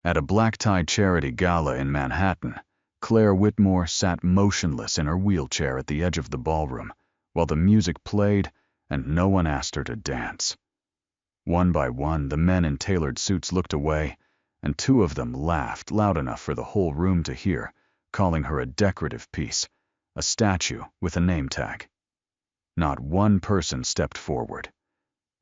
At a black-tie charity gala in Manhattan, Claire Whitmore sat motionless in her wheelchair at the edge of the ballroom while the music played and no one asked her to dance. One by one, the men in tailored suits looked away, and two of them laughed loud enough for the whole room to hear, calling her a decorative piece, a statue with a name tag. Not one person stepped forward.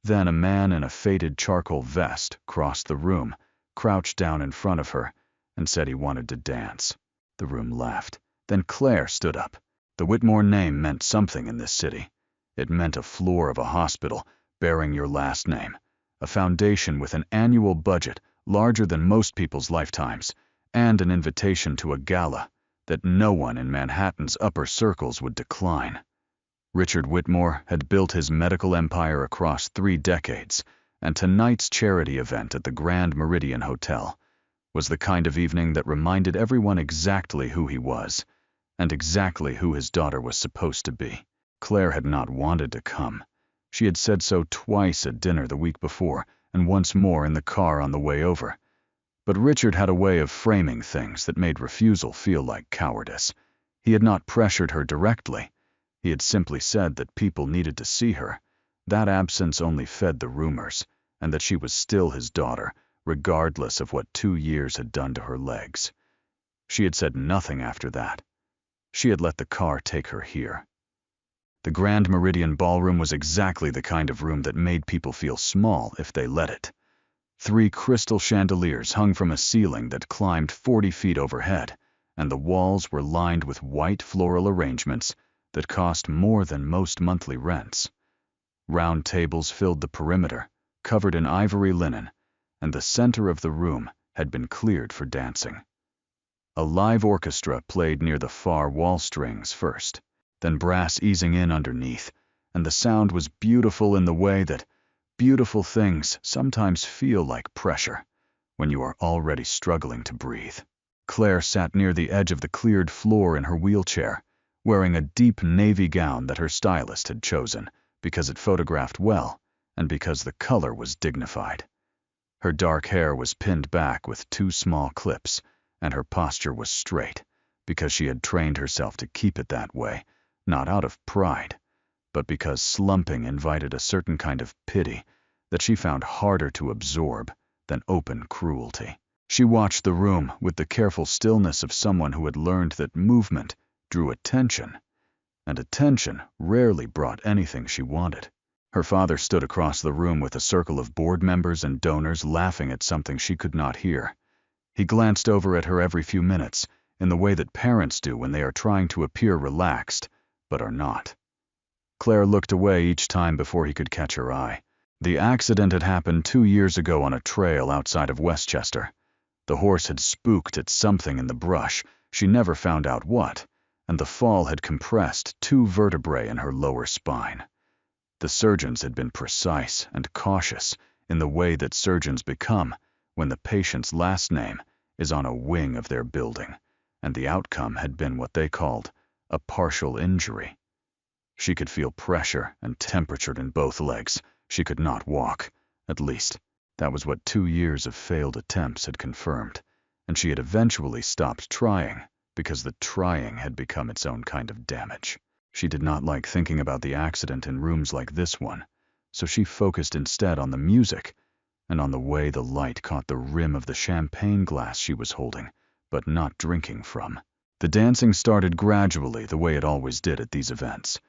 Then a man in a faded charcoal vest crossed the room, crouched down in front of her, and said he wanted to dance. The room laughed. Then Claire stood up. The Whitmore name meant something in this city. It meant a floor of a hospital bearing your last name, a foundation with an annual budget larger than most people's lifetimes, and an invitation to a gala that no one in Manhattan's upper circles would decline. Richard Whitmore had built his medical empire across 3 decades, and tonight's charity event at the Grand Meridian Hotel was the kind of evening that reminded everyone exactly who he was, and exactly who his daughter was supposed to be. Claire had not wanted to come. She had said so twice at dinner the week before, and once more in the car on the way over. But Richard had a way of framing things that made refusal feel like cowardice. He had not pressured her directly. He had simply said that people needed to see her. That absence only fed the rumors, and that she was still his daughter, regardless of what 2 years had done to her legs. She had said nothing after that. She had let the car take her here. The Grand Meridian Ballroom was exactly the kind of room that made people feel small if they let it. 3 crystal chandeliers hung from a ceiling that climbed 40 feet overhead, and the walls were lined with white floral arrangements that cost more than most monthly rents. Round tables filled the perimeter, covered in ivory linen, and the center of the room had been cleared for dancing. A live orchestra played near the far wall strings first, then brass easing in underneath, and the sound was beautiful in the way that beautiful things sometimes feel like pressure when you are already struggling to breathe. Claire sat near the edge of the cleared floor in her wheelchair, wearing a deep navy gown that her stylist had chosen because it photographed well and because the color was dignified. Her dark hair was pinned back with 2 small clips, and her posture was straight because she had trained herself to keep it that way, not out of pride, but because slumping invited a certain kind of pity that she found harder to absorb than open cruelty. She watched the room with the careful stillness of someone who had learned that movement drew attention, and attention rarely brought anything she wanted. Her father stood across the room with a circle of board members and donors laughing at something she could not hear. He glanced over at her every few minutes, in the way that parents do when they are trying to appear relaxed, but are not. Claire looked away each time before he could catch her eye. The accident had happened 2 years ago on a trail outside of Westchester. The horse had spooked at something in the brush, she never found out what, and the fall had compressed 2 vertebrae in her lower spine. The surgeons had been precise and cautious in the way that surgeons become when the patient's last name is on a wing of their building, and the outcome had been what they called a partial injury. She could feel pressure and temperature in both legs. She could not walk. At least, that was what 2 years of failed attempts had confirmed, and she had eventually stopped trying because the trying had become its own kind of damage. She did not like thinking about the accident in rooms like this one, so she focused instead on the music and on the way the light caught the rim of the champagne glass she was holding, but not drinking from. The dancing started gradually the way it always did at these events.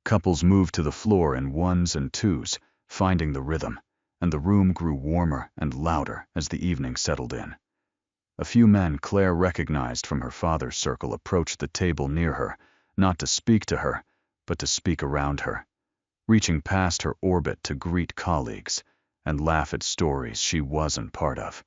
Couples moved to the floor in 1s and 2s, finding the rhythm, and the room grew warmer and louder as the evening settled in. A few men Claire recognized from her father's circle approached the table near her, not to speak to her, but to speak around her, reaching past her orbit to greet colleagues and laugh at stories she wasn't part of.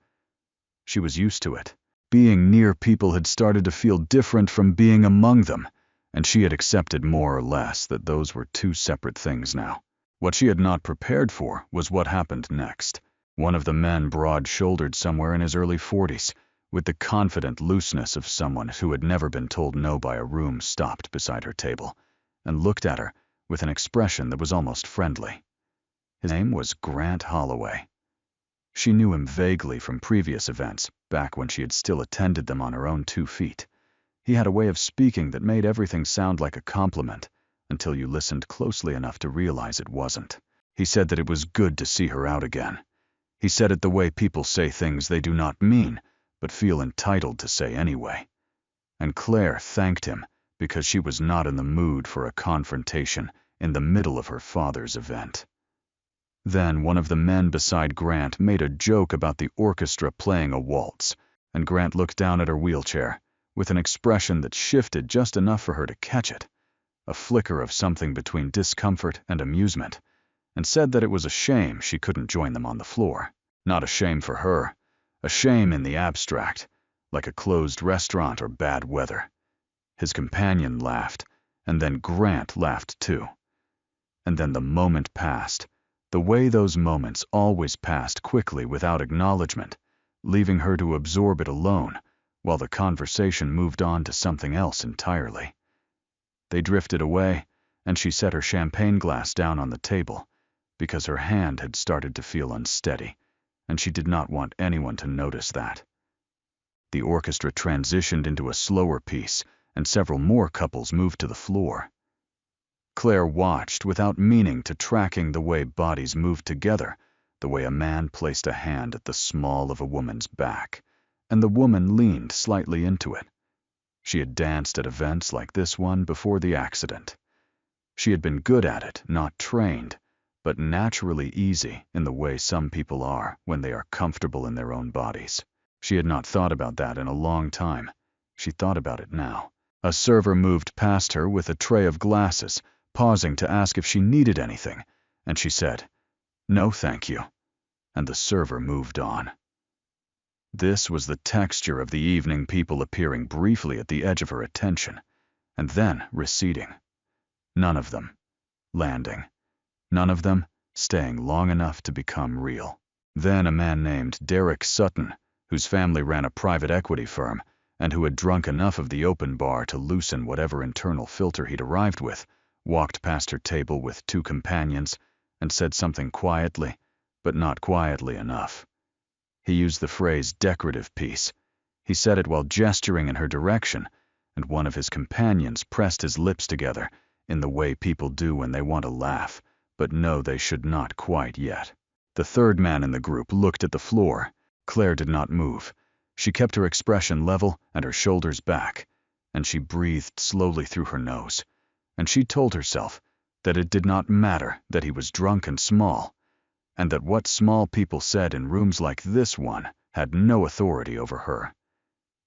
She was used to it. Being near people had started to feel different from being among them, and she had accepted more or less that those were 2 separate things now. What she had not prepared for was what happened next. One of the men broad-shouldered somewhere in his early 40s, with the confident looseness of someone who had never been told no by a room, stopped beside her table and looked at her with an expression that was almost friendly. His name was Grant Holloway. She knew him vaguely from previous events, back when she had still attended them on her own 2 feet. He had a way of speaking that made everything sound like a compliment, until you listened closely enough to realize it wasn't. He said that it was good to see her out again. He said it the way people say things they do not mean, but feel entitled to say anyway. And Claire thanked him, because she was not in the mood for a confrontation in the middle of her father's event. Then one of the men beside Grant made a joke about the orchestra playing a waltz, and Grant looked down at her wheelchair, with an expression that shifted just enough for her to catch it, a flicker of something between discomfort and amusement, and said that it was a shame she couldn't join them on the floor. Not a shame for her, a shame in the abstract, like a closed restaurant or bad weather. His companion laughed, and then Grant laughed too. And then the moment passed, the way those moments always passed quickly without acknowledgement, leaving her to absorb it alone, while the conversation moved on to something else entirely. They drifted away, and she set her champagne glass down on the table, because her hand had started to feel unsteady, and she did not want anyone to notice that. The orchestra transitioned into a slower piece, and several more couples moved to the floor. Claire watched without meaning to, tracking the way bodies moved together, the way a man placed a hand at the small of a woman's back, and the woman leaned slightly into it. She had danced at events like this one before the accident. She had been good at it, not trained, but naturally easy in the way some people are when they are comfortable in their own bodies. She had not thought about that in a long time. She thought about it now. A server moved past her with a tray of glasses, pausing to ask if she needed anything, and she said, "No, thank you," and the server moved on. This was the texture of the evening, people appearing briefly at the edge of her attention, and then receding. None of them landing. None of them staying long enough to become real. Then a man named Derek Sutton, whose family ran a private equity firm, and who had drunk enough of the open bar to loosen whatever internal filter he'd arrived with, walked past her table with 2 companions and said something quietly, but not quietly enough. He used the phrase decorative piece. He said it while gesturing in her direction, and one of his companions pressed his lips together in the way people do when they want to laugh, but know they should not quite yet. The third man in the group looked at the floor. Claire did not move. She kept her expression level and her shoulders back, and she breathed slowly through her nose. And she told herself that it did not matter that he was drunk and small, and that what small people said in rooms like this one had no authority over her.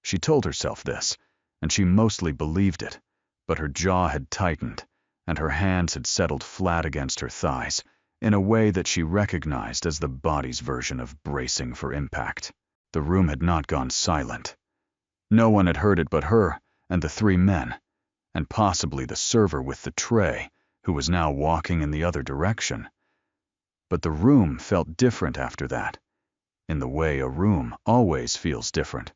She told herself this, and she mostly believed it, but her jaw had tightened, and her hands had settled flat against her thighs, in a way that she recognized as the body's version of bracing for impact. The room had not gone silent. No one had heard it but her and the 3 men, and possibly the server with the tray, who was now walking in the other direction. But the room felt different after that, in the way a room always feels different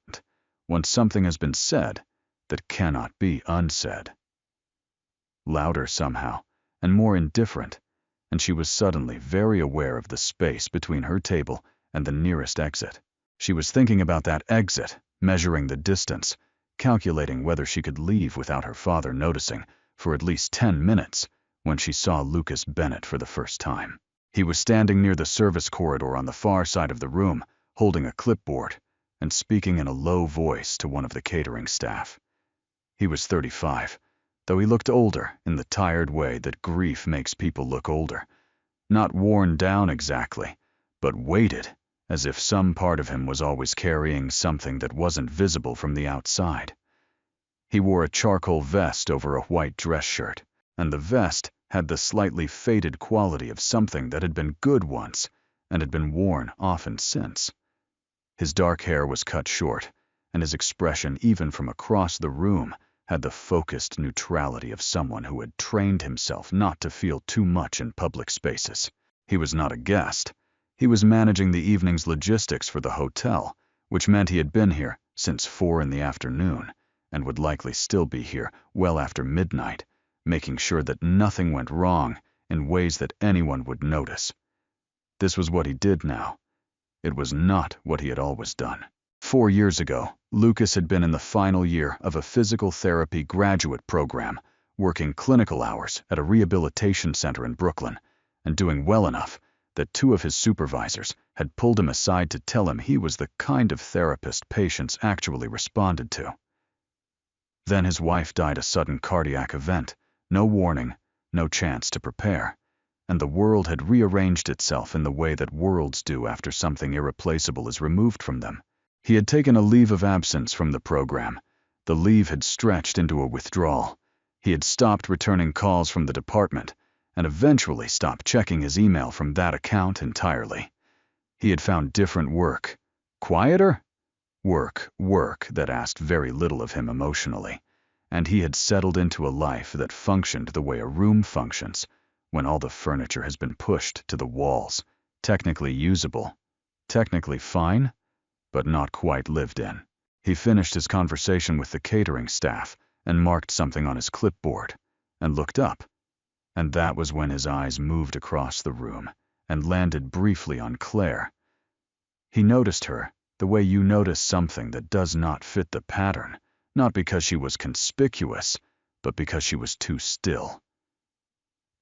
once something has been said that cannot be unsaid. Louder somehow, and more indifferent, and she was suddenly very aware of the space between her table and the nearest exit. She was thinking about that exit, measuring the distance, calculating whether she could leave without her father noticing for at least 10 minutes, when she saw Lucas Bennett for the first time. He was standing near the service corridor on the far side of the room, holding a clipboard and speaking in a low voice to one of the catering staff. He was 35, though he looked older in the tired way that grief makes people look older. Not worn down exactly, but weighted, as if some part of him was always carrying something that wasn't visible from the outside. He wore a charcoal vest over a white dress shirt, and the vest had the slightly faded quality of something that had been good once and had been worn often since. His dark hair was cut short, and his expression, even from across the room, had the focused neutrality of someone who had trained himself not to feel too much in public spaces. He was not a guest. He was managing the evening's logistics for the hotel, which meant he had been here since 4 in the afternoon, and would likely still be here well after midnight, making sure that nothing went wrong in ways that anyone would notice. This was what he did now. It was not what he had always done. 4 years ago, Lucas had been in the final year of a physical therapy graduate program, working clinical hours at a rehabilitation center in Brooklyn, and doing well enough that 2 of his supervisors had pulled him aside to tell him he was the kind of therapist patients actually responded to. Then his wife died a sudden cardiac event, no warning, no chance to prepare, and the world had rearranged itself in the way that worlds do after something irreplaceable is removed from them. He had taken a leave of absence from the program. The leave had stretched into a withdrawal. He had stopped returning calls from the department, and eventually stopped checking his email from that account entirely. He had found different work. Quieter? Work that asked very little of him emotionally, and he had settled into a life that functioned the way a room functions, when all the furniture has been pushed to the walls, technically usable, technically fine, but not quite lived in. He finished his conversation with the catering staff and marked something on his clipboard, and looked up, and that was when his eyes moved across the room and landed briefly on Claire. He noticed her the way you notice something that does not fit the pattern, not because she was conspicuous, but because she was too still.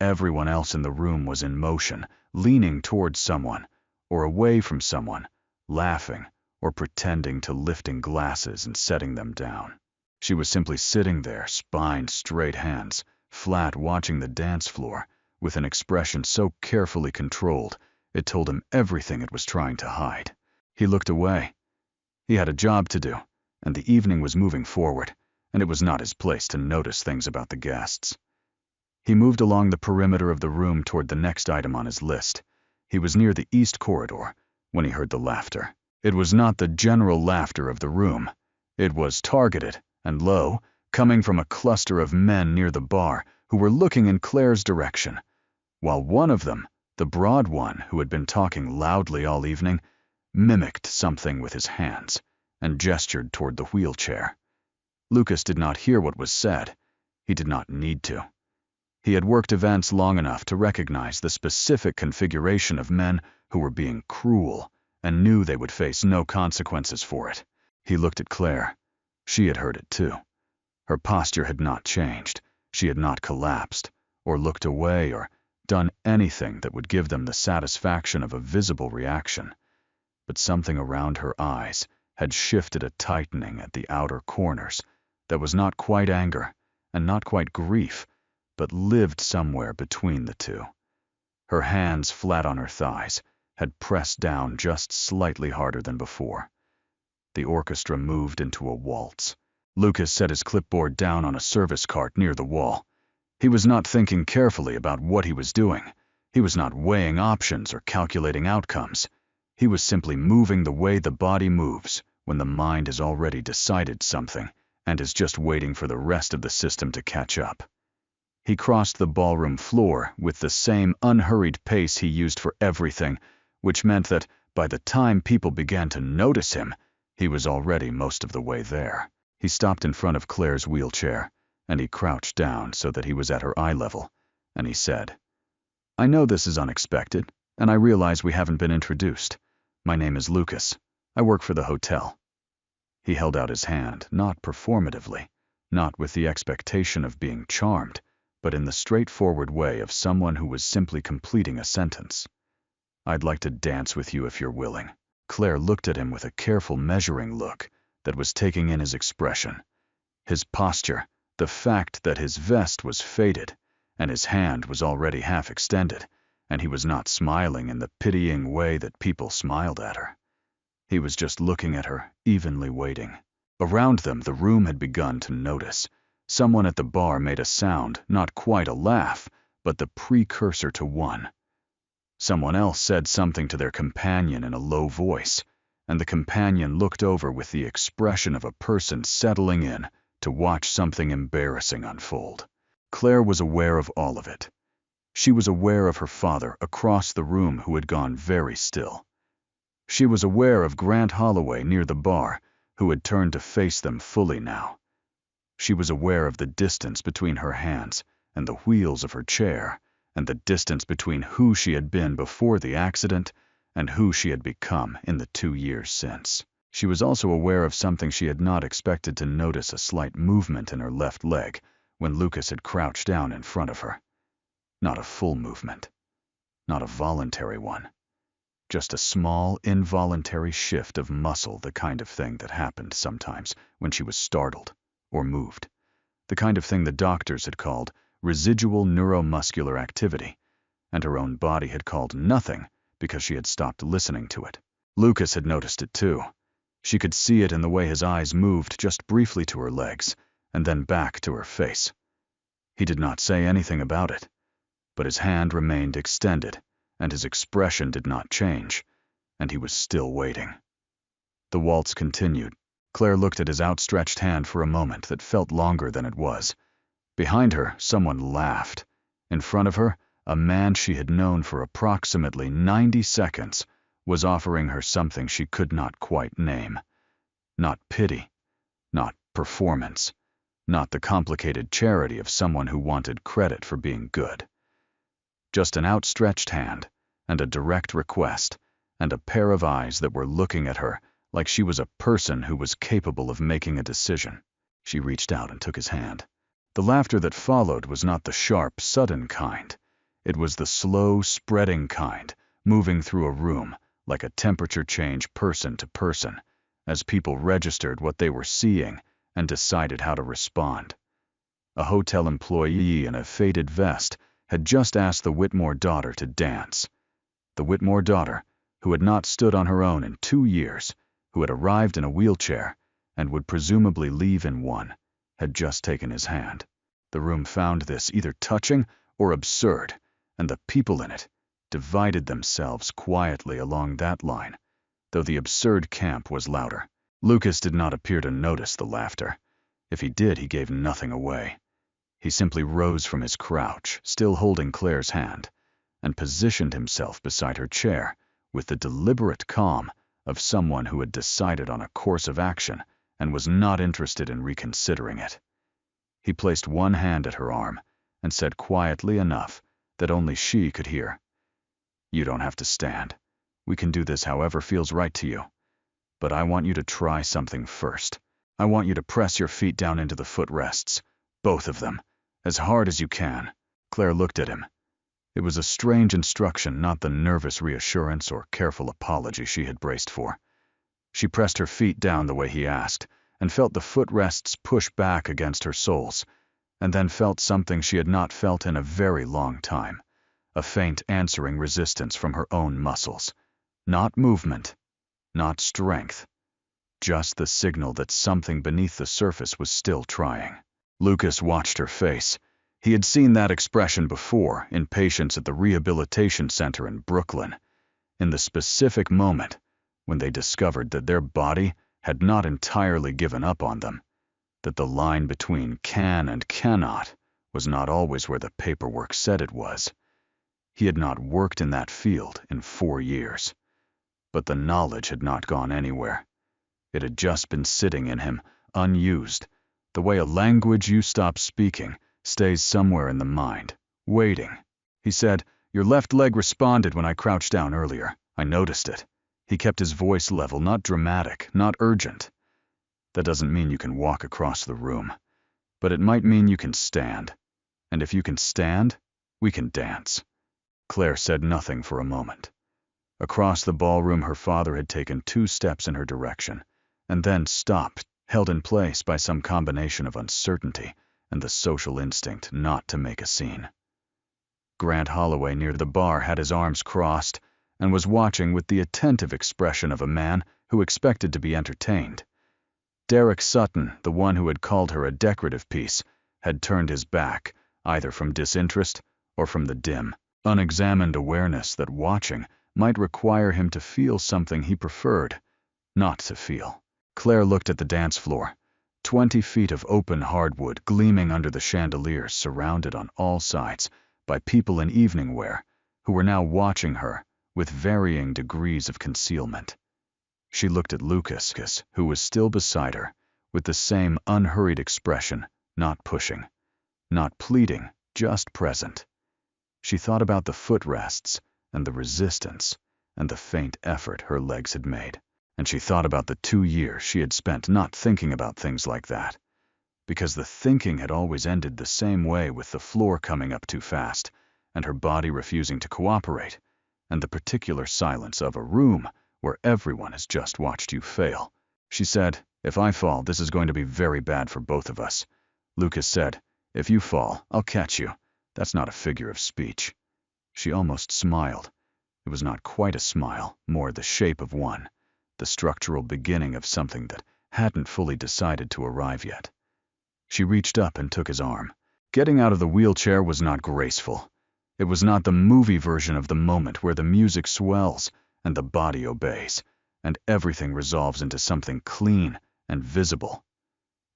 Everyone else in the room was in motion, leaning towards someone, or away from someone, laughing, or pretending to lifting glasses and setting them down. She was simply sitting there, spine straight, hands flat, watching the dance floor, with an expression so carefully controlled it told him everything it was trying to hide. He looked away. He had a job to do, and the evening was moving forward, and it was not his place to notice things about the guests. He moved along the perimeter of the room toward the next item on his list. He was near the east corridor when he heard the laughter. It was not the general laughter of the room. It was targeted and low, coming from a cluster of men near the bar who were looking in Claire's direction, while one of them, the broad one who had been talking loudly all evening, mimicked something with his hands and gestured toward the wheelchair. Lucas did not hear what was said. He did not need to. He had worked events long enough to recognize the specific configuration of men who were being cruel and knew they would face no consequences for it. He looked at Claire. She had heard it too. Her posture had not changed. She had not collapsed, or looked away, or done anything that would give them the satisfaction of a visible reaction. But something around her eyes had shifted, a tightening at the outer corners that was not quite anger and not quite grief, but lived somewhere between the two. Her hands, flat on her thighs, had pressed down just slightly harder than before. The orchestra moved into a waltz. Lucas set his clipboard down on a service cart near the wall. He was not thinking carefully about what he was doing. He was not weighing options or calculating outcomes. He was simply moving the way the body moves when the mind has already decided something and is just waiting for the rest of the system to catch up. He crossed the ballroom floor with the same unhurried pace he used for everything, which meant that by the time people began to notice him, he was already most of the way there. He stopped in front of Claire's wheelchair, and he crouched down so that he was at her eye level, and he said, "I know this is unexpected, and I realize we haven't been introduced. My name is Lucas. I work for the hotel." He held out his hand, not performatively, not with the expectation of being charmed, but in the straightforward way of someone who was simply completing a sentence. "I'd like to dance with you if you're willing." Claire looked at him with a careful measuring look that was taking in his expression, his posture, the fact that his vest was faded, and his hand was already half extended, and he was not smiling in the pitying way that people smiled at her. He was just looking at her, evenly waiting. Around them, the room had begun to notice. Someone at the bar made a sound, not quite a laugh, but the precursor to one. Someone else said something to their companion in a low voice, and the companion looked over with the expression of a person settling in to watch something embarrassing unfold. Claire was aware of all of it. She was aware of her father across the room who had gone very still. She was aware of Grant Holloway near the bar, who had turned to face them fully now. She was aware of the distance between her hands and the wheels of her chair, and the distance between who she had been before the accident and who she had become in the 2 years since. She was also aware of something she had not expected to notice: a slight movement in her left leg when Lucas had crouched down in front of her. Not a full movement, not a voluntary one. Just a small, involuntary shift of muscle, the kind of thing that happened sometimes when she was startled or moved. The kind of thing the doctors had called residual neuromuscular activity, and her own body had called nothing because she had stopped listening to it. Lucas had noticed it too. She could see it in the way his eyes moved just briefly to her legs and then back to her face. He did not say anything about it, but his hand remained extended, and his expression did not change, and he was still waiting. The waltz continued. Claire looked at his outstretched hand for a moment that felt longer than it was. Behind her, someone laughed. In front of her, a man she had known for approximately 90 seconds was offering her something she could not quite name. Not pity, not performance, not the complicated charity of someone who wanted credit for being good. Just an outstretched hand, and a direct request, and a pair of eyes that were looking at her like she was a person who was capable of making a decision. She reached out and took his hand. The laughter that followed was not the sharp, sudden kind. It was the slow, spreading kind, moving through a room like a temperature change person to person, as people registered what they were seeing and decided how to respond. A hotel employee in a faded vest had just asked the Whitmore daughter to dance. The Whitmore daughter, who had not stood on her own in 2 years, who had arrived in a wheelchair and would presumably leave in one, had just taken his hand. The room found this either touching or absurd, and the people in it divided themselves quietly along that line, though the absurd camp was louder. Lucas did not appear to notice the laughter. If he did, he gave nothing away. He simply rose from his crouch, still holding Claire's hand, and positioned himself beside her chair with the deliberate calm of someone who had decided on a course of action and was not interested in reconsidering it. He placed one hand at her arm and said quietly enough that only she could hear, "You don't have to stand. We can do this however feels right to you. But I want you to try something first. I want you to press your feet down into the footrests, both of them, as hard as you can." Claire looked at him. It was a strange instruction, not the nervous reassurance or careful apology she had braced for. She pressed her feet down the way he asked, and felt the footrests push back against her soles, and then felt something she had not felt in a very long time, a faint answering resistance from her own muscles. Not movement, not strength, just the signal that something beneath the surface was still trying. Lucas watched her face. He had seen that expression before in patients at the rehabilitation center in Brooklyn, in the specific moment when they discovered that their body had not entirely given up on them, that the line between can and cannot was not always where the paperwork said it was. He had not worked in that field in 4 years, but the knowledge had not gone anywhere. It had just been sitting in him, unused, the way a language you stop speaking stays somewhere in the mind, waiting. He said, "Your left leg responded when I crouched down earlier. I noticed it." He kept his voice level, not dramatic, not urgent. "That doesn't mean you can walk across the room, but it might mean you can stand. And if you can stand, we can dance." Claire said nothing for a moment. Across the ballroom, her father had taken 2 steps in her direction, and then stopped, held in place by some combination of uncertainty and the social instinct not to make a scene. Grant Holloway near the bar had his arms crossed and was watching with the attentive expression of a man who expected to be entertained. Derek Sutton, the one who had called her a decorative piece, had turned his back, either from disinterest or from the dim, unexamined awareness that watching might require him to feel something he preferred not to feel. Claire looked at the dance floor. 20 feet of open hardwood gleaming under the chandeliers, surrounded on all sides by people in evening wear who were now watching her with varying degrees of concealment. She looked at Lucas, who was still beside her, with the same unhurried expression, not pushing, not pleading, just present. She thought about the footrests and the resistance and the faint effort her legs had made. And she thought about the 2 years she had spent not thinking about things like that, because the thinking had always ended the same way, with the floor coming up too fast, and her body refusing to cooperate, and the particular silence of a room where everyone has just watched you fail. She said, "If I fall, this is going to be very bad for both of us." Lucas said, "If you fall, I'll catch you." That's not a figure of speech. She almost smiled. It was not quite a smile, more the shape of one, the structural beginning of something that hadn't fully decided to arrive yet. She reached up and took his arm. Getting out of the wheelchair was not graceful. It was not the movie version of the moment where the music swells and the body obeys, and everything resolves into something clean and visible.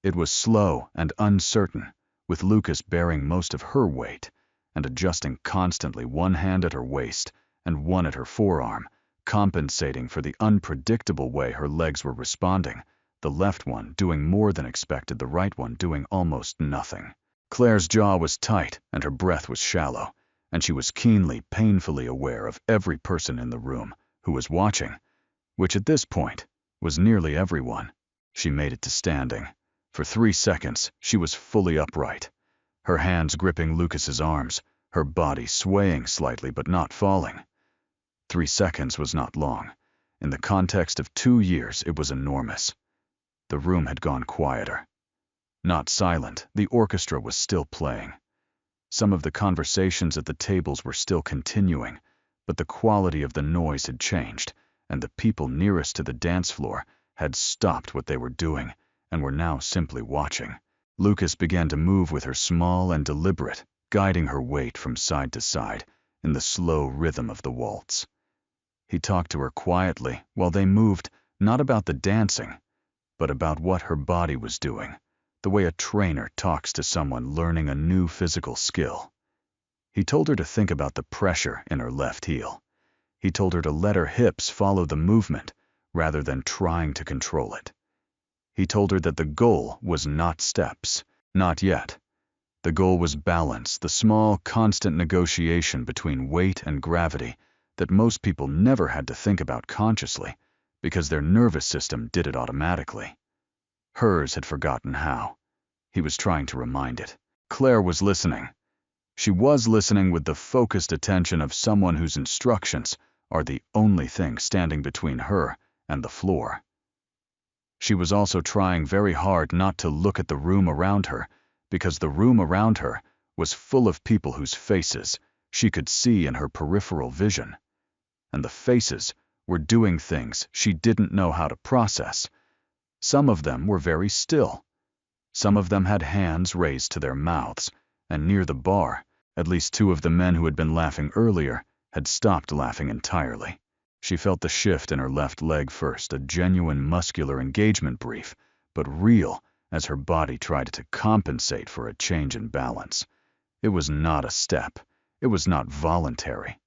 It was slow and uncertain, with Lucas bearing most of her weight and adjusting constantly, one hand at her waist and one at her forearm, compensating for the unpredictable way her legs were responding, the left one doing more than expected, the right one doing almost nothing. Claire's jaw was tight and her breath was shallow, and she was keenly, painfully aware of every person in the room who was watching, which at this point was nearly everyone. She made it to standing. For 3 seconds, she was fully upright, her hands gripping Lucas's arms, her body swaying slightly but not falling. 3 seconds was not long. In the context of 2 years, it was enormous. The room had gone quieter. Not silent, the orchestra was still playing. Some of the conversations at the tables were still continuing, but the quality of the noise had changed, and the people nearest to the dance floor had stopped what they were doing and were now simply watching. Lucas began to move with her, small and deliberate, guiding her weight from side to side in the slow rhythm of the waltz. He talked to her quietly while they moved, not about the dancing, but about what her body was doing, the way a trainer talks to someone learning a new physical skill. He told her to think about the pressure in her left heel. He told her to let her hips follow the movement rather than trying to control it. He told her that the goal was not steps, not yet. The goal was balance, the small, constant negotiation between weight and gravity that most people never had to think about consciously because their nervous system did it automatically. Hers had forgotten how. He was trying to remind it. Claire was listening. She was listening with the focused attention of someone whose instructions are the only thing standing between her and the floor. She was also trying very hard not to look at the room around her, because the room around her was full of people whose faces she could see in her peripheral vision. And the faces were doing things she didn't know how to process. Some of them were very still. Some of them had hands raised to their mouths, and near the bar, at least 2 of the men who had been laughing earlier had stopped laughing entirely. She felt the shift in her left leg first, a genuine muscular engagement, brief, but real, as her body tried to compensate for a change in balance. It was not a step. It was not voluntary.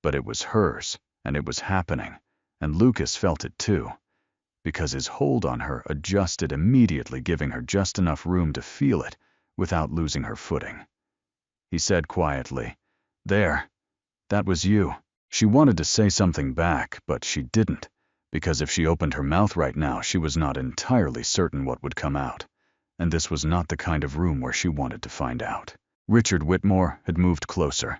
But it was hers, and it was happening, and Lucas felt it too, because his hold on her adjusted immediately, giving her just enough room to feel it without losing her footing. He said quietly, "There, that was you." She wanted to say something back, but she didn't, because if she opened her mouth right now, she was not entirely certain what would come out, and this was not the kind of room where she wanted to find out. Richard Whitmore had moved closer.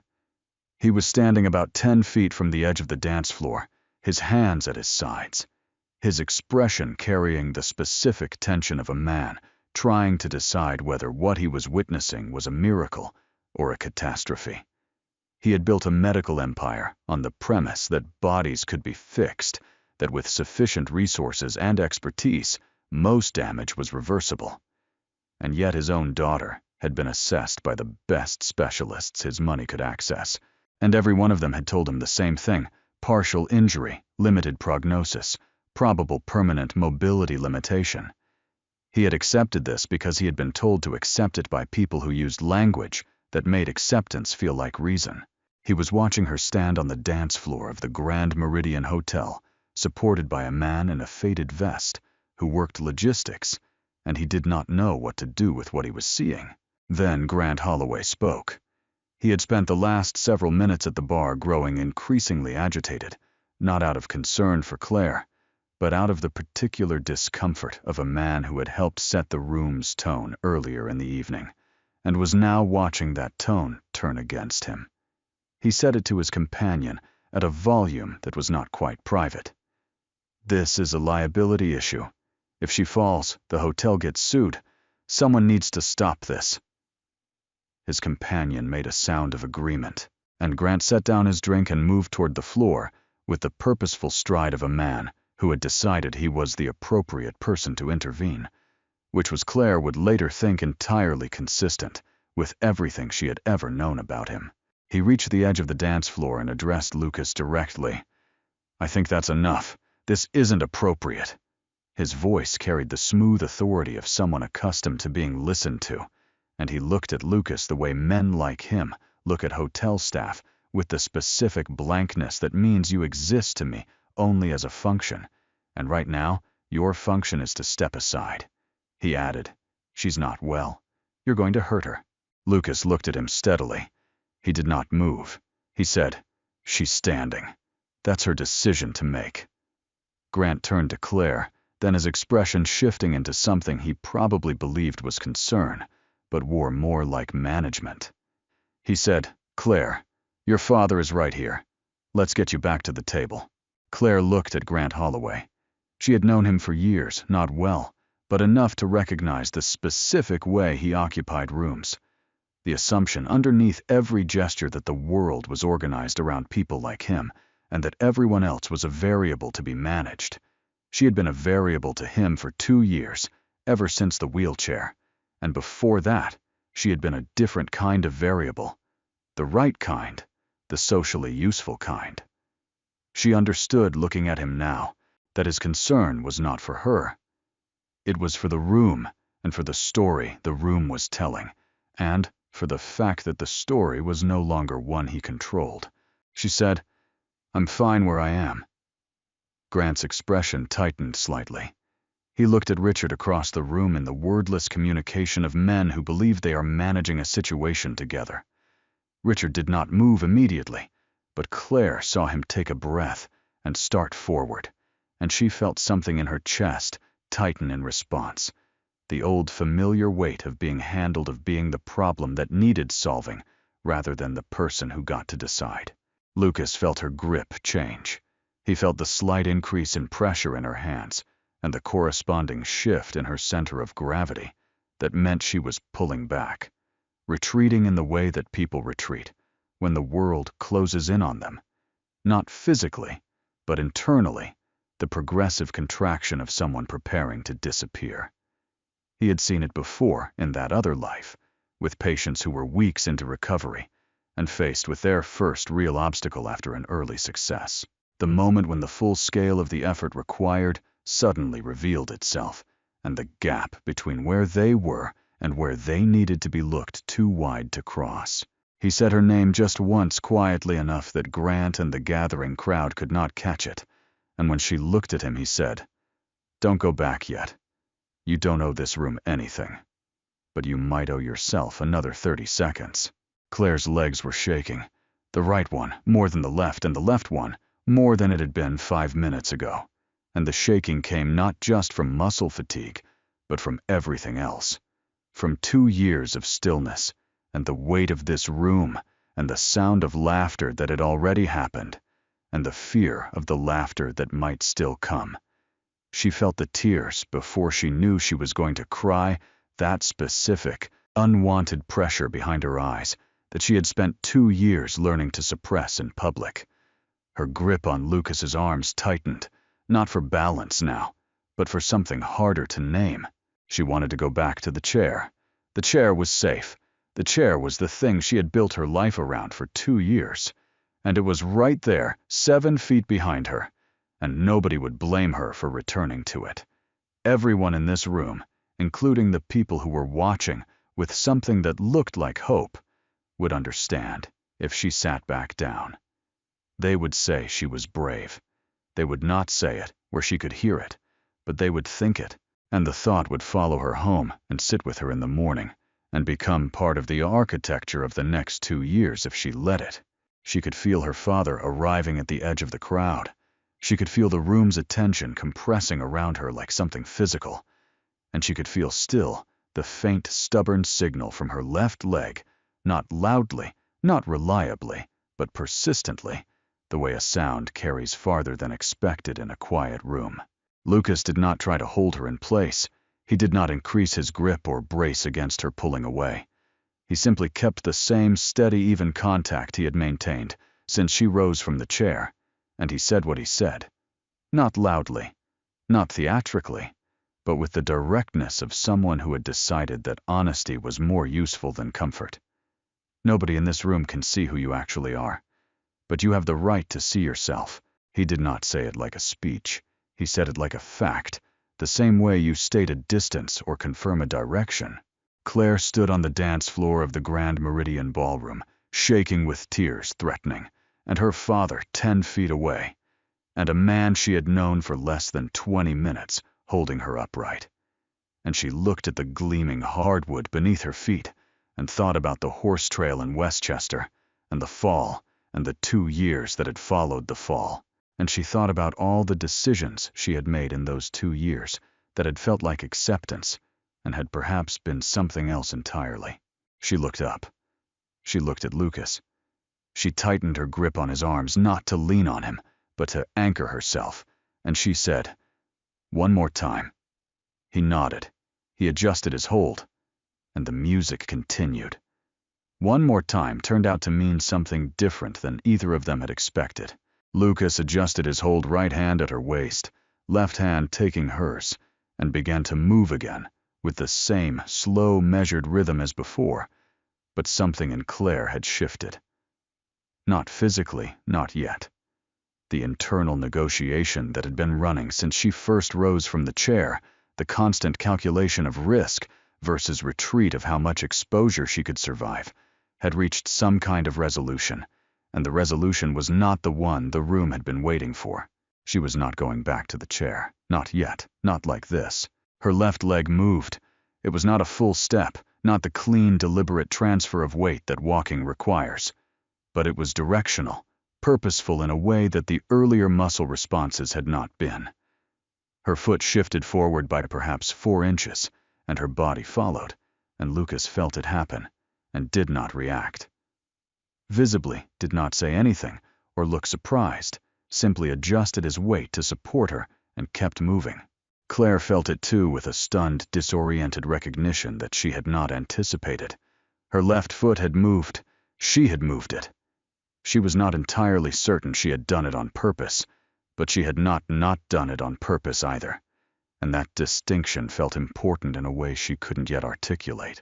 He was standing about 10 feet from the edge of the dance floor, his hands at his sides, his expression carrying the specific tension of a man trying to decide whether what he was witnessing was a miracle or a catastrophe. He had built a medical empire on the premise that bodies could be fixed, that with sufficient resources and expertise, most damage was reversible. And yet his own daughter had been assessed by the best specialists his money could access, and every one of them had told him the same thing: partial injury, limited prognosis, probable permanent mobility limitation. He had accepted this because he had been told to accept it by people who used language that made acceptance feel like reason. He was watching her stand on the dance floor of the Grand Meridian Hotel, supported by a man in a faded vest who worked logistics, and he did not know what to do with what he was seeing. Then Grant Holloway spoke. He had spent the last several minutes at the bar growing increasingly agitated, not out of concern for Claire, but out of the particular discomfort of a man who had helped set the room's tone earlier in the evening, and was now watching that tone turn against him. He said it to his companion at a volume that was not quite private. "This is a liability issue. If she falls, the hotel gets sued. Someone needs to stop this." His companion made a sound of agreement, and Grant set down his drink and moved toward the floor with the purposeful stride of a man who had decided he was the appropriate person to intervene, which was Claire would later think entirely consistent with everything she had ever known about him. He reached the edge of the dance floor and addressed Lucas directly. "I think that's enough. This isn't appropriate." His voice carried the smooth authority of someone accustomed to being listened to, and he looked at Lucas the way men like him look at hotel staff, with the specific blankness that means you exist to me only as a function, and right now your function is to step aside. He added, "She's not well. You're going to hurt her." Lucas looked at him steadily. He did not move. He said, "She's standing. That's her decision to make." Grant turned to Claire, then his expression shifting into something he probably believed was concern, but wore more like management. He said, "Claire, your father is right here. Let's get you back to the table." Claire looked at Grant Holloway. She had known him for years, not well, but enough to recognize the specific way he occupied rooms. The assumption underneath every gesture that the world was organized around people like him, and that everyone else was a variable to be managed. She had been a variable to him for 2 years, ever since the wheelchair, and before that, she had been a different kind of variable. The right kind, the socially useful kind. She understood, looking at him now, that his concern was not for her. It was for the room, and for the story the room was telling, and for the fact that the story was no longer one he controlled. She said, "I'm fine where I am." Grant's expression tightened slightly. He looked at Richard across the room in the wordless communication of men who believe they are managing a situation together. Richard did not move immediately, but Claire saw him take a breath and start forward, and she felt something in her chest tighten in response. The old familiar weight of being handled, of being the problem that needed solving, rather than the person who got to decide. Lucas felt her grip change. He felt the slight increase in pressure in her hands, and the corresponding shift in her center of gravity that meant she was pulling back, retreating in the way that people retreat when the world closes in on them. Not physically, but internally, the progressive contraction of someone preparing to disappear. He had seen it before in that other life, with patients who were weeks into recovery and faced with their first real obstacle after an early success. The moment when the full scale of the effort required suddenly revealed itself, and the gap between where they were and where they needed to be looked too wide to cross. He said her name just once, quietly enough that Grant and the gathering crowd could not catch it, and when she looked at him he said, "Don't go back yet. You don't owe this room anything, but you might owe yourself another 30 seconds. Claire's legs were shaking, the right one more than the left, and the left one more than it had been 5 minutes ago, and the shaking came not just from muscle fatigue, but from everything else, from 2 years of stillness, and the weight of this room, and the sound of laughter that had already happened, and the fear of the laughter that might still come. She felt the tears before she knew she was going to cry, that specific, unwanted pressure behind her eyes that she had spent 2 years learning to suppress in public. Her grip on Lucas's arms tightened, not for balance now, but for something harder to name. She wanted to go back to the chair. The chair was safe. The chair was the thing she had built her life around for 2 years, and it was right there, 7 feet behind her, and nobody would blame her for returning to it. Everyone in this room, including the people who were watching with something that looked like hope, would understand if she sat back down. They would say she was brave. They would not say it where she could hear it, but they would think it, and the thought would follow her home and sit with her in the morning, and become part of the architecture of the next 2 years if she let it. She could feel her father arriving at the edge of the crowd, She could feel the room's attention compressing around her like something physical, and she could feel still the faint, stubborn signal from her left leg, not loudly, not reliably, but persistently, the way a sound carries farther than expected in a quiet room. Lucas did not try to hold her in place. He did not increase his grip or brace against her pulling away. He simply kept the same steady, even contact he had maintained since she rose from the chair, and he said what he said. Not loudly, not theatrically, but with the directness of someone who had decided that honesty was more useful than comfort. Nobody in this room can see who you actually are, but you have the right to see yourself. He did not say it like a speech. He said it like a fact, the same way you state a distance or confirm a direction. Claire stood on the dance floor of the Grand Meridian Ballroom, shaking with tears, threatening, and her father 10 feet away, and a man she had known for less than 20 minutes holding her upright. And she looked at the gleaming hardwood beneath her feet and thought about the horse trail in Westchester and the fall and the 2 years that had followed the fall. And she thought about all the decisions she had made in those 2 years that had felt like acceptance and had perhaps been something else entirely. She looked up. She looked at Lucas. She tightened her grip on his arms, not to lean on him, but to anchor herself, and she said, "One more time." He nodded. He adjusted his hold, and the music continued. One more time turned out to mean something different than either of them had expected. Lucas adjusted his hold, right hand at her waist, left hand taking hers, and began to move again, with the same slow, measured rhythm as before, but something in Claire had shifted. Not physically, not yet. The internal negotiation that had been running since she first rose from the chair, the constant calculation of risk versus retreat, of how much exposure she could survive, had reached some kind of resolution, and the resolution was not the one the room had been waiting for. She was not going back to the chair. Not yet. Not like this. Her left leg moved. It was not a full step, not the clean, deliberate transfer of weight that walking requires, but it was directional, purposeful in a way that the earlier muscle responses had not been. Her foot shifted forward by perhaps 4 inches, and her body followed, and Lucas felt it happen, and did not react. Visibly, did not say anything, or look surprised, simply adjusted his weight to support her, and kept moving. Claire felt it too, with a stunned, disoriented recognition that she had not anticipated. Her left foot had moved. She had moved it. She was not entirely certain she had done it on purpose, but she had not done it on purpose either, and that distinction felt important in a way she couldn't yet articulate.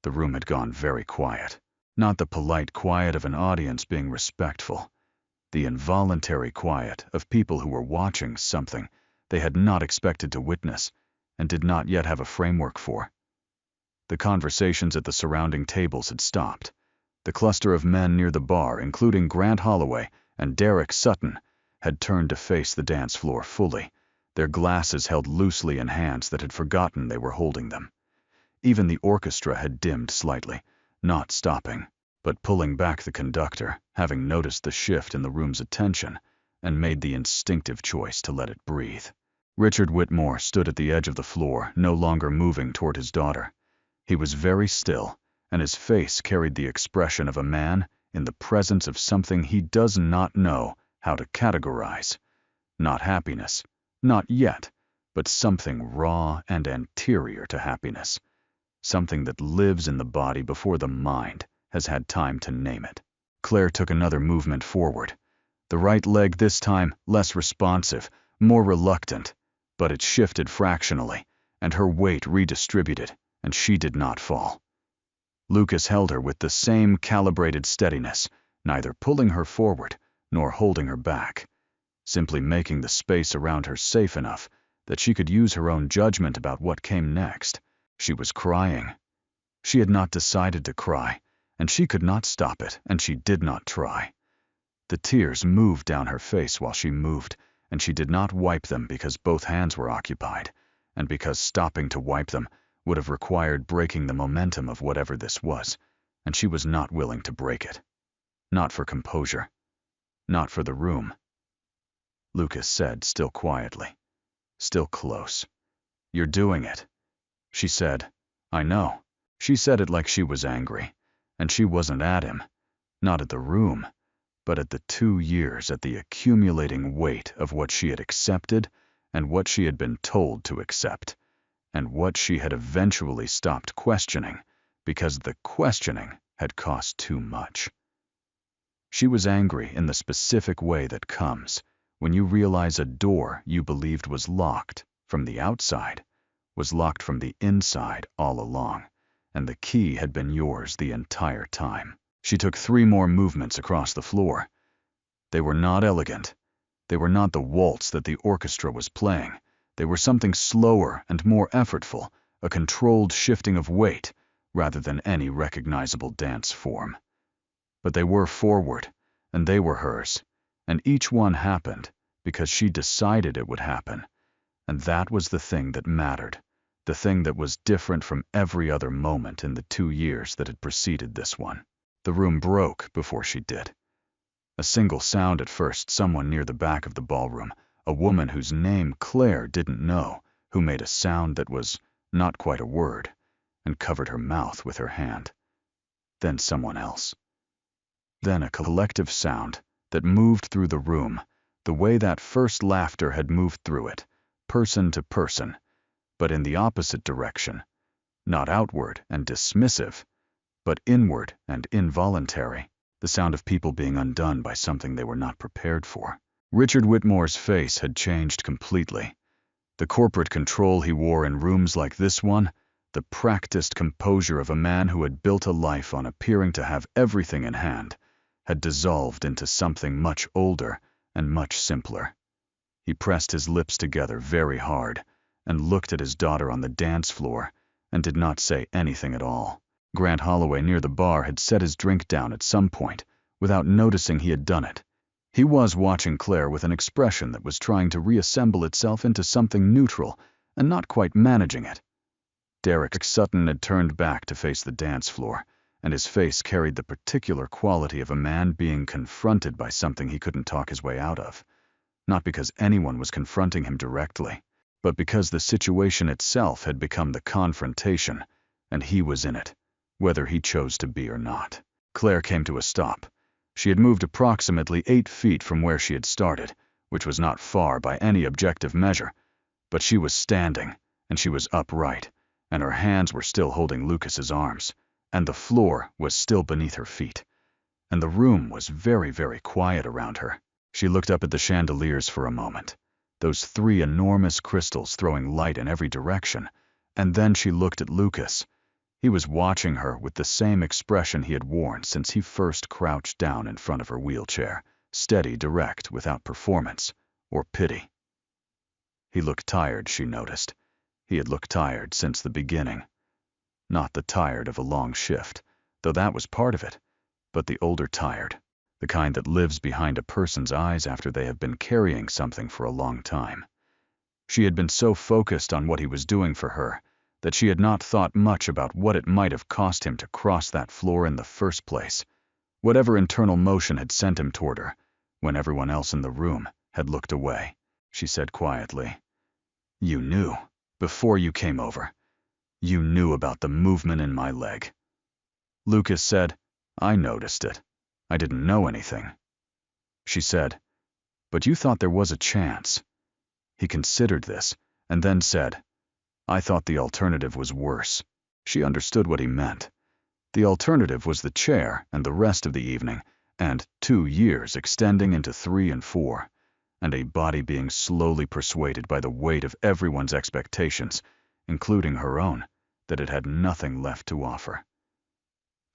The room had gone very quiet. Not the polite quiet of an audience being respectful, the involuntary quiet of people who were watching something they had not expected to witness and did not yet have a framework for. The conversations at the surrounding tables had stopped. The cluster of men near the bar, including Grant Holloway and Derek Sutton, had turned to face the dance floor fully, their glasses held loosely in hands that had forgotten they were holding them. Even the orchestra had dimmed slightly, not stopping, but pulling back the conductor, having noticed the shift in the room's attention, and made the instinctive choice to let it breathe. Richard Whitmore stood at the edge of the floor, no longer moving toward his daughter. He was very still, and his face carried the expression of a man in the presence of something he does not know how to categorize. Not happiness, not yet, but something raw and anterior to happiness. Something that lives in the body before the mind has had time to name it. Claire took another movement forward. The right leg this time less responsive, more reluctant, but it shifted fractionally, and her weight redistributed, and she did not fall. Lucas held her with the same calibrated steadiness, neither pulling her forward nor holding her back, simply making the space around her safe enough that she could use her own judgment about what came next. She was crying. She had not decided to cry, and she could not stop it, and she did not try. The tears moved down her face while she moved, and she did not wipe them because both hands were occupied, and because stopping to wipe them would have required breaking the momentum of whatever this was, and she was not willing to break it. Not for composure. Not for the room. Lucas said, still quietly, still close. "You're doing it," she said. "I know." She said it like she was angry, and she wasn't at him, not at the room, but at the 2 years, at the accumulating weight of what she had accepted and what she had been told to accept, and what she had eventually stopped questioning because the questioning had cost too much. She was angry in the specific way that comes when you realize a door you believed was locked from the outside was locked from the inside all along, and the key had been yours the entire time. She took 3 more movements across the floor. They were not elegant. They were not the waltz that the orchestra was playing. They were something slower and more effortful, a controlled shifting of weight, rather than any recognizable dance form. But they were forward, and they were hers, and each one happened because she decided it would happen, and that was the thing that mattered, the thing that was different from every other moment in the 2 years that had preceded this one. The room broke before she did. A single sound at first, someone near the back of the ballroom, a woman whose name Claire didn't know, who made a sound that was not quite a word, and covered her mouth with her hand. Then someone else. Then a collective sound that moved through the room, the way that first laughter had moved through it, person to person, but in the opposite direction, not outward and dismissive, but inward and involuntary, the sound of people being undone by something they were not prepared for. Richard Whitmore's face had changed completely. The corporate control he wore in rooms like this one, the practiced composure of a man who had built a life on appearing to have everything in hand, had dissolved into something much older and much simpler. He pressed his lips together very hard and looked at his daughter on the dance floor and did not say anything at all. Grant Holloway near the bar had set his drink down at some point without noticing he had done it. He was watching Claire with an expression that was trying to reassemble itself into something neutral and not quite managing it. Derek Sutton had turned back to face the dance floor, and his face carried the particular quality of a man being confronted by something he couldn't talk his way out of, not because anyone was confronting him directly, but because the situation itself had become the confrontation, and he was in it, whether he chose to be or not. Claire came to a stop. She had moved approximately 8 feet from where she had started, which was not far by any objective measure, but she was standing, and she was upright, and her hands were still holding Lucas's arms, and the floor was still beneath her feet, and the room was very, very quiet around her. She looked up at the chandeliers for a moment, those 3 enormous crystals throwing light in every direction, and then she looked at Lucas. He was watching her with the same expression he had worn since he first crouched down in front of her wheelchair, steady, direct, without performance or pity. He looked tired, she noticed. He had looked tired since the beginning. Not the tired of a long shift, though that was part of it, but the older tired, the kind that lives behind a person's eyes after they have been carrying something for a long time. She had been so focused on what he was doing for her that she had not thought much about what it might have cost him to cross that floor in the first place, whatever internal motion had sent him toward her, when everyone else in the room had looked away. She said quietly, "You knew, before you came over. You knew about the movement in my leg." Lucas said, "I noticed it. I didn't know anything." She said, "But you thought there was a chance." He considered this, and then said, "I thought the alternative was worse." She understood what he meant. The alternative was the chair and the rest of the evening, and 2 years extending into 3 and 4, and a body being slowly persuaded by the weight of everyone's expectations, including her own, that it had nothing left to offer.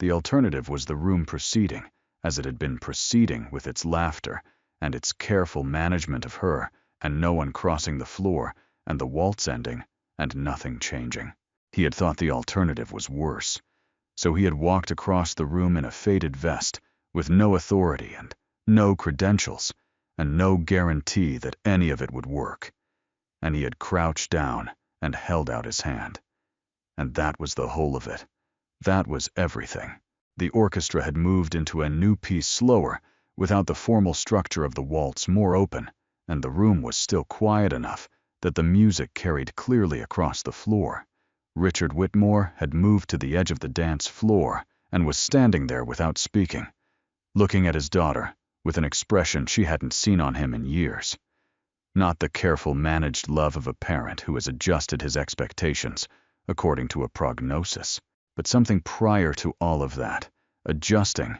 The alternative was the room proceeding, as it had been proceeding, with its laughter and its careful management of her, and no one crossing the floor, and the waltz ending, and nothing changing. He had thought the alternative was worse, so he had walked across the room in a faded vest, with no authority and no credentials, and no guarantee that any of it would work, and he had crouched down and held out his hand. And that was the whole of it. That was everything. The orchestra had moved into a new piece slower, without the formal structure of the waltz, more open, and the room was still quiet enough that the music carried clearly across the floor. Richard Whitmore had moved to the edge of the dance floor and was standing there without speaking, looking at his daughter with an expression she hadn't seen on him in years. Not the careful, managed love of a parent who has adjusted his expectations according to a prognosis, but something prior to all of that, adjusting,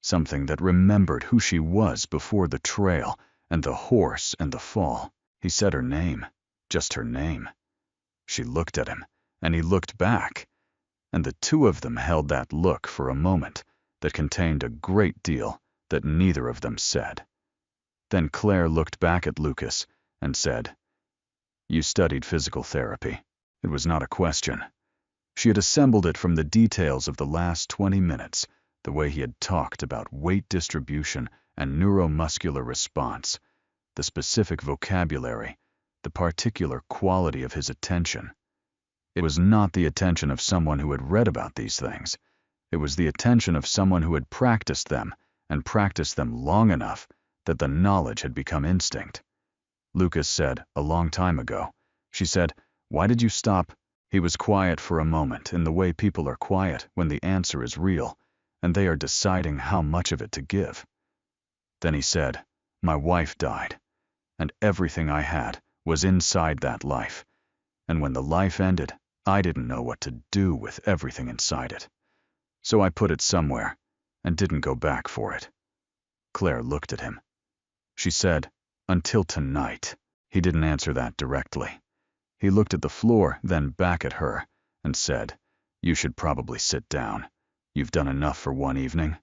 something that remembered who she was before the trail and the horse and the fall. He said her name, just her name. She looked at him, and he looked back, and the two of them held that look for a moment that contained a great deal that neither of them said. Then Claire looked back at Lucas and said, "You studied physical therapy." It was not a question. She had assembled it from the details of the last 20 minutes, the way he had talked about weight distribution and neuromuscular response, the specific vocabulary, the particular quality of his attention. It was not the attention of someone who had read about these things. It was the attention of someone who had practiced them and practiced them long enough that the knowledge had become instinct. Lucas said, a long time ago. She said, "Why did you stop?" He was quiet for a moment in the way people are quiet when the answer is real, and they are deciding how much of it to give. Then he said, "My wife died, and everything I had was inside that life, and when the life ended, I didn't know what to do with everything inside it. So I put it somewhere, and didn't go back for it." Claire looked at him. She said, "Until tonight." He didn't answer that directly. He looked at the floor, then back at her, and said, "You should probably sit down. You've done enough for one evening."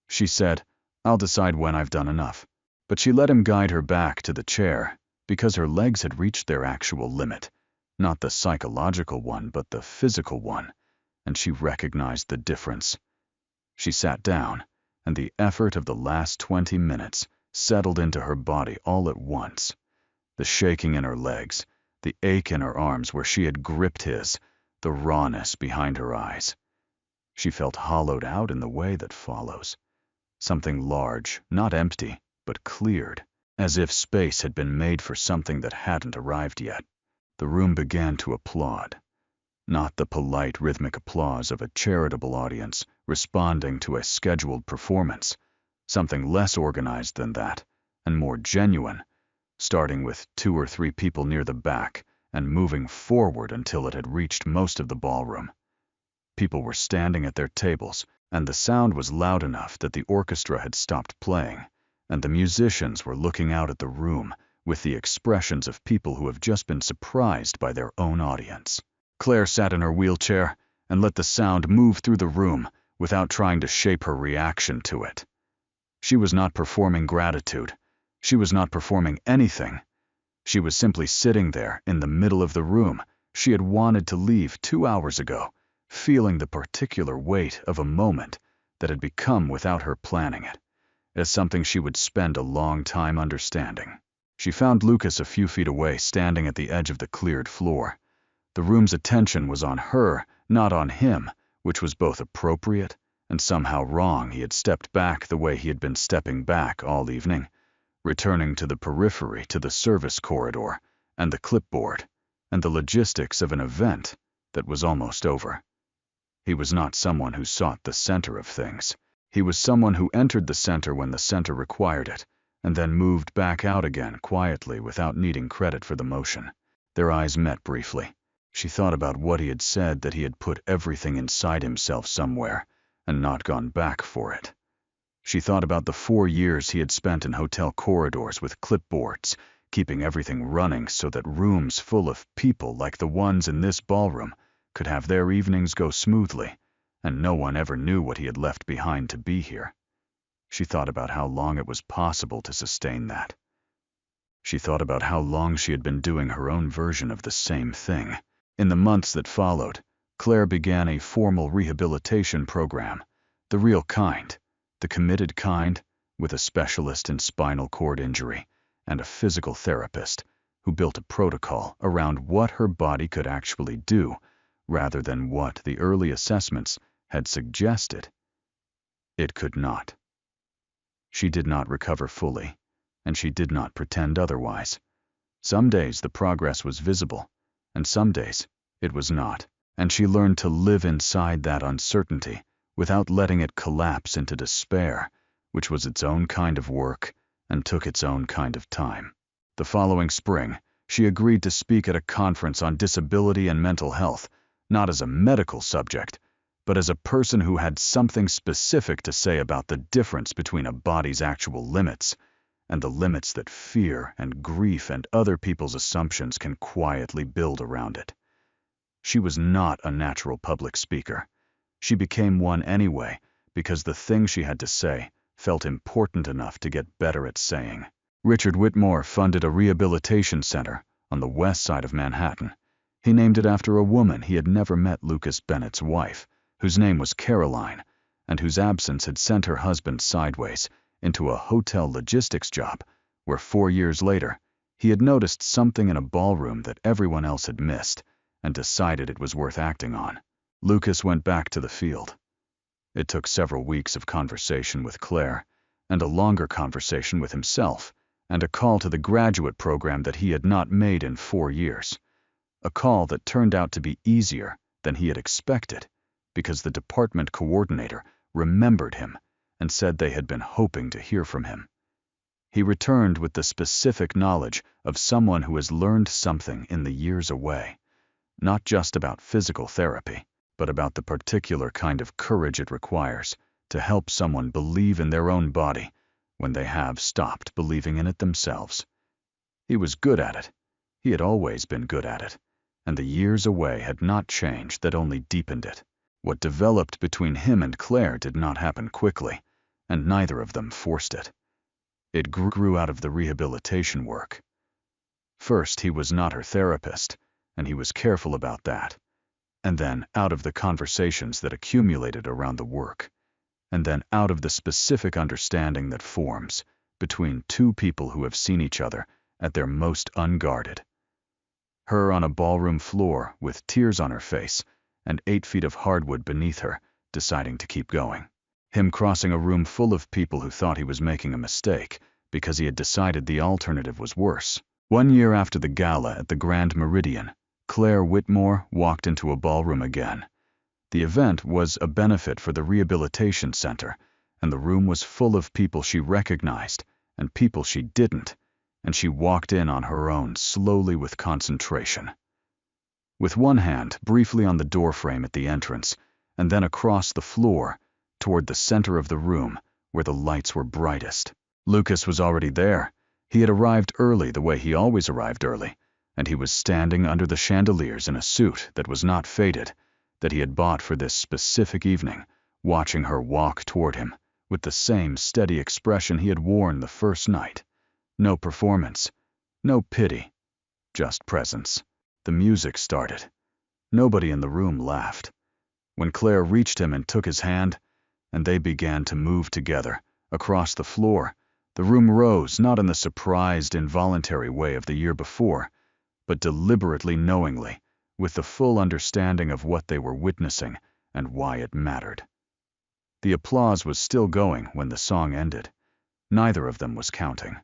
She said, "I'll decide when I've done enough." But she let him guide her back to the chair, because her legs had reached their actual limit, not the psychological one, but the physical one, and she recognized the difference. She sat down, and the effort of the last 20 minutes settled into her body all at once. The shaking in her legs, the ache in her arms where she had gripped his, the rawness behind her eyes. She felt hollowed out in the way that follows. Something large, not empty, but cleared, as if space had been made for something that hadn't arrived yet. The room began to applaud. Not the polite, rhythmic applause of a charitable audience responding to a scheduled performance. Something less organized than that, and more genuine, starting with 2 or 3 people near the back and moving forward until it had reached most of the ballroom. People were standing at their tables, and the sound was loud enough that the orchestra had stopped playing, and the musicians were looking out at the room with the expressions of people who have just been surprised by their own audience. Claire sat in her wheelchair and let the sound move through the room without trying to shape her reaction to it. She was not performing gratitude. She was not performing anything. She was simply sitting there in the middle of the room she had wanted to leave 2 hours ago, feeling the particular weight of a moment that had become, without her planning it, as something she would spend a long time understanding. She found Lucas a few feet away, standing at the edge of the cleared floor. The room's attention was on her, not on him, which was both appropriate and somehow wrong. He had stepped back the way he had been stepping back all evening, returning to the periphery, to the service corridor, and the clipboard, and the logistics of an event that was almost over. He was not someone who sought the center of things. He was someone who entered the center when the center required it, and then moved back out again quietly without needing credit for the motion. Their eyes met briefly. She thought about what he had said, that he had put everything inside himself somewhere and not gone back for it. She thought about the 4 years he had spent in hotel corridors with clipboards, keeping everything running so that rooms full of people like the ones in this ballroom could have their evenings go smoothly, and no one ever knew what he had left behind to be here. She thought about how long it was possible to sustain that. She thought about how long she had been doing her own version of the same thing. In the months that followed, Claire began a formal rehabilitation program, the real kind, the committed kind, with a specialist in spinal cord injury and a physical therapist who built a protocol around what her body could actually do rather than what the early assessments had suggested it could not. She did not recover fully, and she did not pretend otherwise. Some days the progress was visible, and some days it was not, and she learned to live inside that uncertainty without letting it collapse into despair, which was its own kind of work and took its own kind of time. The following spring, she agreed to speak at a conference on disability and mental health, not as a medical subject, but as a person who had something specific to say about the difference between a body's actual limits and the limits that fear and grief and other people's assumptions can quietly build around it. She was not a natural public speaker. She became one anyway because the thing she had to say felt important enough to get better at saying. Richard Whitmore funded a rehabilitation center on the west side of Manhattan. He named it after a woman he had never met, Lucas Bennett's wife, whose name was Caroline, and whose absence had sent her husband sideways into a hotel logistics job, where 4 years later, he had noticed something in a ballroom that everyone else had missed and decided it was worth acting on. Lucas went back to the field. It took several weeks of conversation with Claire, and a longer conversation with himself, and a call to the graduate program that he had not made in 4 years. A call that turned out to be easier than he had expected, because the department coordinator remembered him and said they had been hoping to hear from him. He returned with the specific knowledge of someone who has learned something in the years away, not just about physical therapy, but about the particular kind of courage it requires to help someone believe in their own body when they have stopped believing in it themselves. He was good at it. He had always been good at it, and the years away had not changed, that only deepened it. What developed between him and Claire did not happen quickly, and neither of them forced it. It grew out of the rehabilitation work. First, he was not her therapist, and he was careful about that. And then out of the conversations that accumulated around the work. And then out of the specific understanding that forms between two people who have seen each other at their most unguarded. Her on a ballroom floor with tears on her face and 8 feet of hardwood beneath her, deciding to keep going. Him crossing a room full of people who thought he was making a mistake because he had decided the alternative was worse. 1 year after the gala at the Grand Meridian, Claire Whitmore walked into a ballroom again. The event was a benefit for the rehabilitation center, and the room was full of people she recognized and people she didn't, and she walked in on her own, slowly with concentration. With one hand briefly on the doorframe at the entrance, and then across the floor, toward the center of the room, where the lights were brightest. Lucas was already there. He had arrived early the way he always arrived early, and he was standing under the chandeliers in a suit that was not faded, that he had bought for this specific evening, watching her walk toward him, with the same steady expression he had worn the first night. No performance, no pity, just presence. The music started. Nobody in the room laughed. When Claire reached him and took his hand, and they began to move together, across the floor, the room rose, not in the surprised, involuntary way of the year before, but deliberately, knowingly, with the full understanding of what they were witnessing and why it mattered. The applause was still going when the song ended. Neither of them was counting.